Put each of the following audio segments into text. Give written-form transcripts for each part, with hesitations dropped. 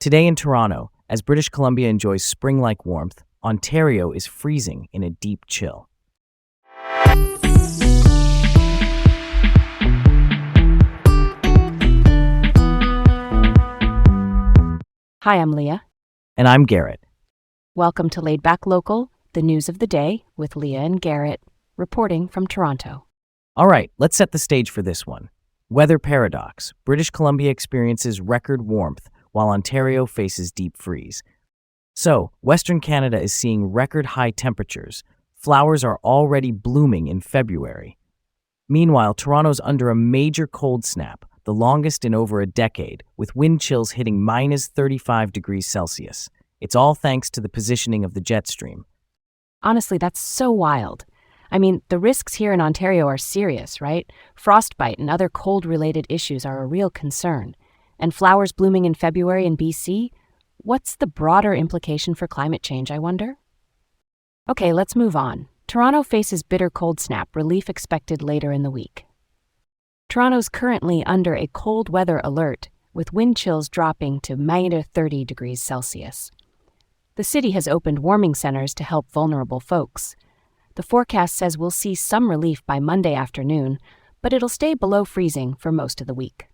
Today in Toronto, as British Columbia enjoys spring-like warmth, Ontario is freezing in a deep chill. Hi, I'm Leah. And I'm Garrett. Welcome to Laid Back Local, the news of the day with Leah and Garrett, reporting from Toronto. All right, let's set the stage for this one. Weather paradox. British Columbia experiences record warmth while Ontario faces deep freeze. So, Western Canada is seeing record high temperatures. Flowers are already blooming in February. Meanwhile, Toronto's under a major cold snap, the longest in over a decade, with wind chills hitting minus 35 degrees Celsius. It's all thanks to the positioning of the jet stream. Honestly, that's so wild. I mean, the risks here in Ontario are serious, right? Frostbite and other cold-related issues are a real concern. And flowers blooming in February in BC? What's the broader implication for climate change, I wonder? Okay, let's move on. Toronto faces bitter cold snap, relief expected later in the week. Toronto's currently under a cold weather alert, with wind chills dropping to minus 30 degrees Celsius. The city has opened warming centers to help vulnerable folks. The forecast says we'll see some relief by Monday afternoon, but it'll stay below freezing for most of the week.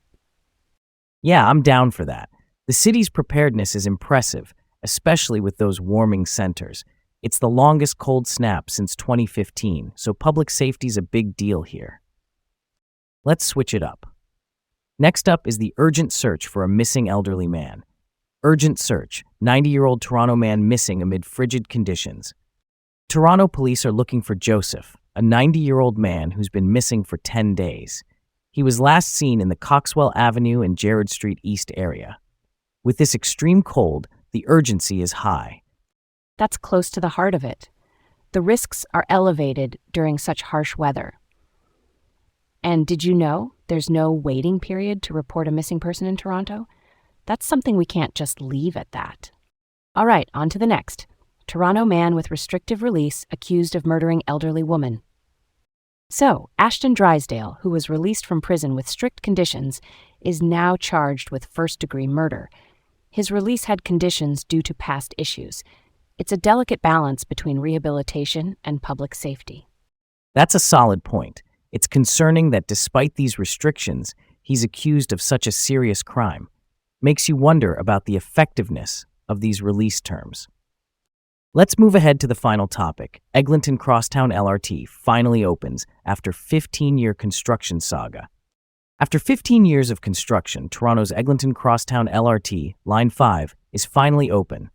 Yeah, I'm down for that. The city's preparedness is impressive, especially with those warming centers. It's the longest cold snap since 2015, so public safety's a big deal here. Let's switch it up. Next up is the urgent search for a missing elderly man. Urgent search, 90-year-old Toronto man missing amid frigid conditions. Toronto police are looking for Joseph, a 90-year-old man who's been missing for 10 days. He was last seen in the Coxwell Avenue and Gerrard Street East area. With this extreme cold, the urgency is high. That's close to the heart of it. The risks are elevated during such harsh weather. And did you know there's no waiting period to report a missing person in Toronto? That's something we can't just leave at that. All right, on to the next. Toronto man with restrictive release accused of murdering elderly woman. So, Ashton Drysdale, who was released from prison with strict conditions, is now charged with first-degree murder. His release had conditions due to past issues. It's a delicate balance between rehabilitation and public safety. That's a solid point. It's concerning that despite these restrictions, he's accused of such a serious crime. Makes you wonder about the effectiveness of these release terms. Let's move ahead to the final topic. Eglinton Crosstown LRT finally opens after 15-year construction saga. After 15 years of construction, Toronto's Eglinton Crosstown LRT, Line 5, is finally open.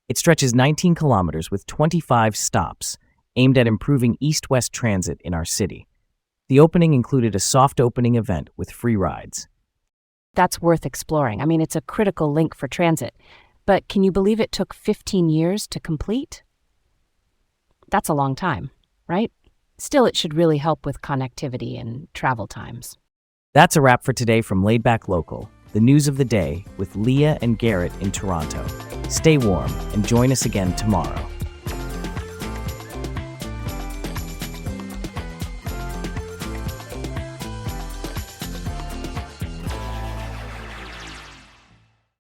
It stretches 19 kilometers with 25 stops, aimed at improving east-west transit in our city. The opening included a soft opening event with free rides. That's worth exploring. I mean, it's a critical link for transit. But can you believe it took 15 years to complete? That's a long time, right? Still, it should really help with connectivity and travel times. That's a wrap for today from Laid Back Local, the news of the day with Leah and Garrett in Toronto. Stay warm and join us again tomorrow.